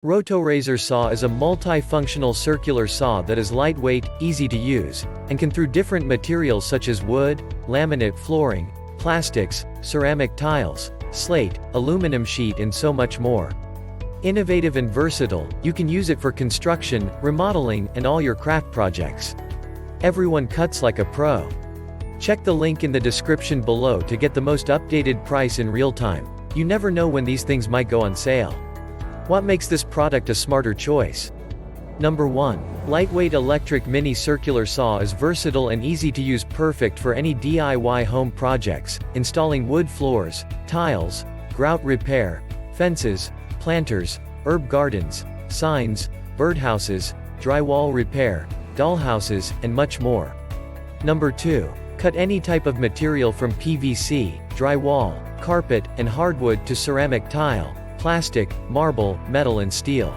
Rotorazer Saw is a multi-functional circular saw that is lightweight, easy to use, and can through different materials such as wood, laminate flooring, plastics, ceramic tiles, slate, aluminum sheet and so much more. Innovative and versatile, you can use it for construction, remodeling, and all your craft projects. Everyone cuts like a pro. Check the link in the description below to get the most updated price in real time. You never know when these things might go on sale. What makes this product a smarter choice? Number 1. Lightweight electric mini circular saw is versatile and easy to use, perfect for any DIY home projects, installing wood floors, tiles, grout repair, fences, planters, herb gardens, signs, birdhouses, drywall repair, dollhouses, and much more. Number 2. Cut any type of material from PVC, drywall, carpet, and hardwood to ceramic tile, plastic, marble, metal and steel.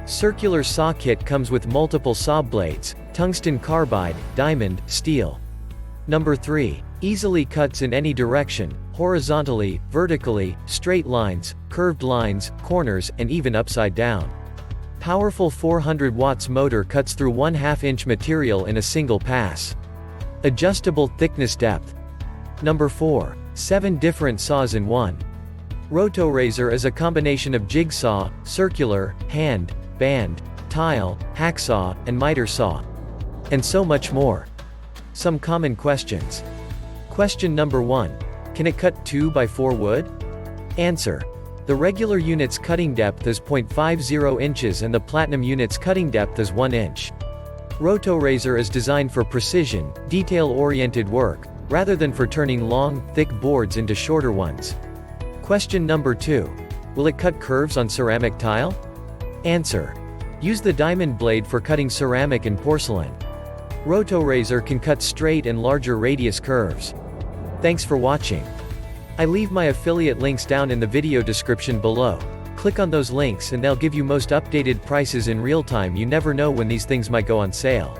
Circular saw kit comes with multiple saw blades, tungsten carbide, diamond, steel. Number 3. Easily cuts in any direction, horizontally, vertically, straight lines, curved lines, corners, and even upside down. Powerful 400 watts motor cuts through 1/2 inch material in a single pass. Adjustable thickness depth. Number 4. 7 different saws in one. Rotorazer is a combination of jigsaw, circular, hand, band, tile, hacksaw, and miter saw. And so much more. Some common questions. Question number 1. Can it cut 2 by 4 wood? Answer. The regular unit's cutting depth is 0.50 inches and the platinum unit's cutting depth is 1 inch. Rotorazer is designed for precision, detail-oriented work, rather than for turning long, thick boards into shorter ones. Question number 2. Will it cut curves on ceramic tile? Answer. Use the diamond blade for cutting ceramic and porcelain. Rotorazer can cut straight and larger radius curves. Thanks for watching. I leave my affiliate links down in the video description below. Click on those links and they'll give you most updated prices in real time. You never know when these things might go on sale.